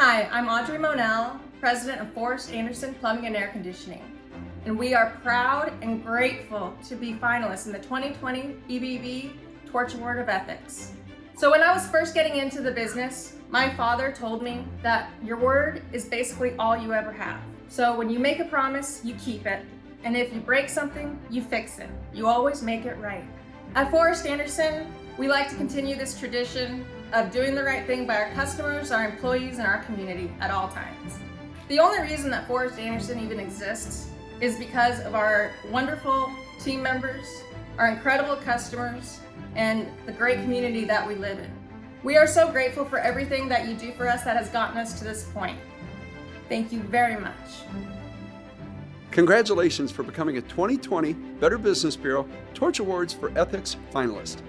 Hi, I'm Audrey Monell, President of Forrest Plumbing and Air Conditioning, and we are proud and grateful to be finalists in the 2020 BBB Torch Award of Ethics. So when I was first getting into the business, my father told me that your word is basically all you ever have. So when you make a promise, you keep it. And if you break something, you fix it. You always make it right. At Forrest Anderson, we like to continue this tradition of doing the right thing by our customers, our employees, and our community at all times. The only reason that Forrest Anderson even exists is because of our wonderful team members, our incredible customers, and the great community that we live in. We are so grateful for everything that you do for us that has gotten us to this point. Thank you very much. Congratulations for becoming a 2020 Better Business Bureau Torch Awards for Ethics finalist.